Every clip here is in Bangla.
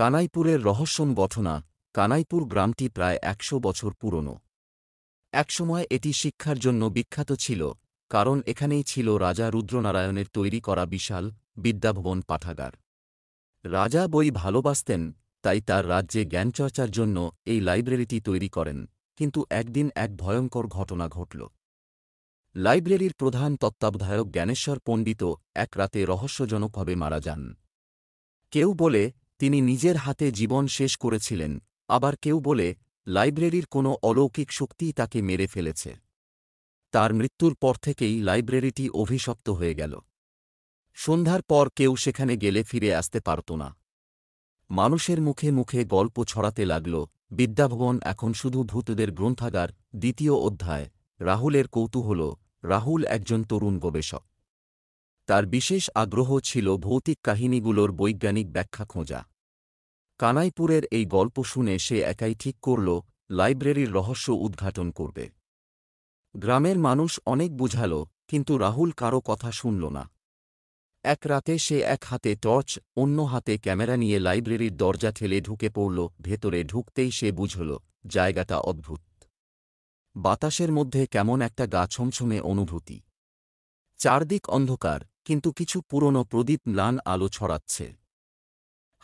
কানাইপুরের রহস্যময় ঘটনা। কানাইপুর গ্রামটি প্রায় ১০০ বছর পুরনো। একসময় এটি শিক্ষার জন্য বিখ্যাত ছিল, কারণ এখানেই ছিল রাজা রুদ্রনারায়ণের তৈরি করা বিশাল বিদ্যাভবন পাঠাগার। রাজা বই ভালোবাসতেন, তাই তার রাজ্যে জ্ঞানচর্চার জন্য এই লাইব্রেরিটি তৈরি করেন। কিন্তু একদিন এক ভয়ঙ্কর ঘটনা ঘটল। লাইব্রেরির প্রধান তত্ত্বাবধায়ক জ্ঞানেশ্বর পণ্ডিত এক রাতে রহস্যজনকভাবে মারা যান। কেউ বলে তিনি নিজের হাতে জীবন শেষ করেছিলেন, আবার কেউ বলে লাইব্রেরির কোনো অলৌকিক শক্তিই তাকে মেরে ফেলেছে। তার মৃত্যুর পর থেকেই লাইব্রেরিটি অভিশপ্ত হয়ে গেল। সন্ধ্যার পর কেউ সেখানে গেলে ফিরে আসতে পারত না। মানুষের মুখে মুখে গল্প ছড়াতে লাগল, বিদ্যাভবন এখন শুধু ভূতদের গ্রন্থাগার। দ্বিতীয় অধ্যায়। রাহুলের কৌতূহল। রাহুল একজন তরুণ গবেষক। তার বিশেষ আগ্রহ ছিল ভৌতিক কাহিনীগুলোর বৈজ্ঞানিক ব্যাখ্যা খোঁজা। কানাইপুরের এই গল্প শুনে সে একাই ঠিক করল লাইব্রেরির রহস্য উদ্ঘাটন করবে। গ্রামের মানুষ অনেক বুঝাল, কিন্তু রাহুল কারো কথা শুনল না। এক রাতে সে এক হাতে টর্চ, অন্য হাতে ক্যামেরা নিয়ে লাইব্রেরির দরজা ঠেলে ঢুকে পড়ল। ভেতরে ঢুকতেই সে বুঝল জায়গাটা অদ্ভুত। বাতাসের মধ্যে কেমন একটা গা ছমছমে অনুভূতি। চারদিক অন্ধকার, কিন্তু কিছু পুরনো প্রদীপ ম্লান আলো ছড়াচ্ছে।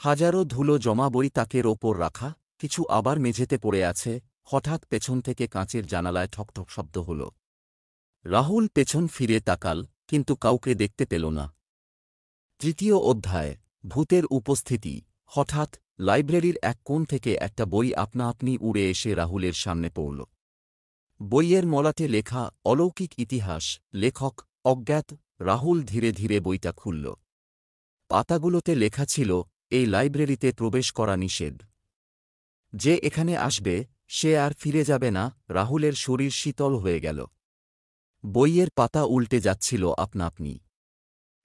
হাজারো ধুলো জমা বই তাকের ওপর রাখা, কিছু আবার মেঝেতে পড়ে আছে। হঠাৎ পেছন থেকে কাঁচের জানালায় ঠকঠক শব্দ হল। রাহুল পেছন ফিরে তাকাল, কিন্তু কাউকে দেখতে পেল না। তৃতীয় অধ্যায়। ভূতের উপস্থিতি। হঠাৎ লাইব্রেরির এক কোণ থেকে একটা বই আপনা আপনি উড়ে এসে রাহুলের সামনে পড়ল। বইয়ের মলাটে লেখা অলৌকিক ইতিহাস। লেখক অজ্ঞাত। রাহুল ধীরে ধীরে বইটা খুলল। পাতাগুলোতে লেখা ছিল, এই লাইব্রেরিতে প্রবেশ করা নিষেধ। যে এখানে আসবে সে আর ফিরে যাবে না। রাহুলের শরীর শীতল হয়ে গেল। বইয়ের পাতা উল্টে যাচ্ছিল আপনা আপনি,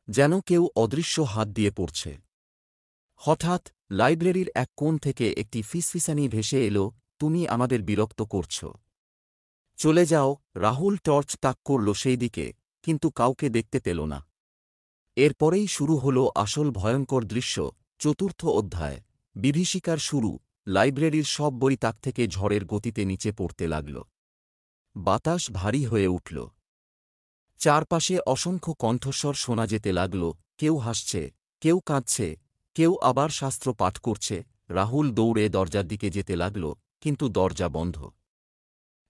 যেন কেউ অদৃশ্য হাত দিয়ে পড়ছে। হঠাৎ লাইব্রেরির এক কোণ থেকে একটি ফিসফিসানি ভেসে এলো, তুমি আমাদের বিরক্ত করছ, চলে যাও। রাহুল টর্চ তাক করল সেই দিকে, কিন্তু কাউকে দেখতে পেল না। এরপরেই শুরু হল আসল ভয়ঙ্কর দৃশ্য। চতুর্থ অধ্যায়। বিভীষিকার শুরু। লাইব্রেরির সব বই তাক থেকে ঝড়ের গতিতে নিচে পড়তে লাগল। বাতাস ভারী হয়ে উঠল। চারপাশে অসংখ্য কণ্ঠস্বর শোনা যেতে লাগল। কেউ হাসছে, কেউ কাঁদছে, কেউ আবার শাস্ত্র পাঠ করছে। রাহুল দৌড়ে দরজার দিকে যেতে লাগল, কিন্তু দরজা বন্ধ।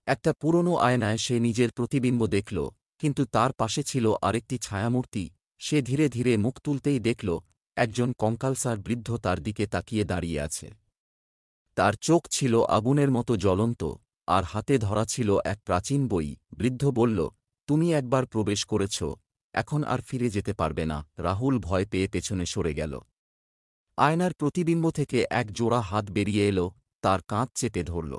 একটা পুরনো আয়নায় সে নিজের প্রতিবিম্ব দেখল, কিন্তু তার পাশে ছিল আরেকটি ছায়ামূর্তি। সে ধীরে ধীরে মুখ তুলতেই দেখল একজন কঙ্কালসার বৃদ্ধ তার দিকে তাকিয়ে দাঁড়িয়ে আছে। তার চোখ ছিল আগুনের মতো জ্বলন্ত, আর হাতে ধরা ছিল এক প্রাচীন বই। বৃদ্ধ বলল, তুমি একবার প্রবেশ করেছ, এখন আর ফিরে যেতে পারবে না। রাহুল ভয় পেয়ে পেছনে সরে গেল। আয়নার প্রতিবিম্ব থেকে এক জোড়া হাত বেরিয়ে এলো, তার কাঁধ চেপে ধরল।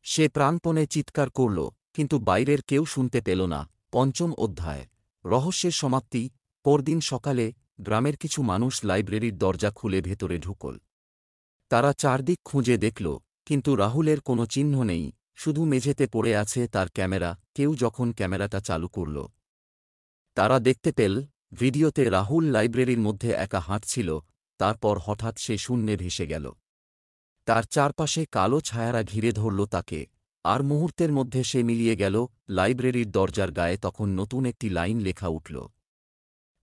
সে প্রাণপণে চিৎকার করল, কিন্তু বাইরের কেউ শুনতে পেল না। পঞ্চম অধ্যায়। রহস্যের সমাপ্তি। পরদিন সকালে গ্রামের কিছু মানুষ লাইব্রেরির দরজা খুলে ভেতরে ঢুকল। তারা চারদিক খুঁজে দেখল, কিন্তু রাহুলের কোনো চিহ্ন নেই, শুধু মেঝেতে পড়ে আছে তার ক্যামেরা। কেউ যখন ক্যামেরাটা চালু করল, তারা দেখতে পেল ভিডিওতে রাহুল লাইব্রেরির মধ্যে একা হাঁটছিল। তারপর হঠাৎ সে শূন্যে ভেসে গেল। তার চারপাশে কালো ছায়ারা ঘিরে ধরল তাকে, আর মুহূর্তের মধ্যে সে মিলিয়ে গেল। লাইব্রেরির দরজার গায়ে তখন নতুন একটি লাইন লেখা উঠল।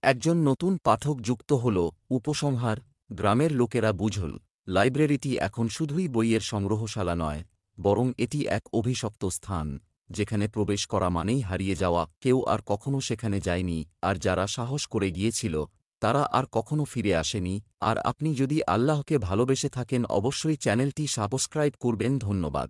একজন নতুন পাঠক যুক্ত হল। উপসংহার। গ্রামের লোকেরা বুঝল, লাইব্রেরিটি এখন শুধুই বইয়ের সংগ্রহশালা নয়, বরং এটি এক অভিশপ্ত স্থান, যেখানে প্রবেশ করা মানেই হারিয়ে যাওয়া। কেউ আর কখনো সেখানে যায়নি, আর যারা সাহস করে গিয়েছিল তারা আর কখনো ফিরে আসেনি। আর আপনি যদি আল্লাহকে ভালোবেসে থাকেন, অবশ্যই চ্যানেলটি সাবস্ক্রাইব করবেন। ধন্যবাদ।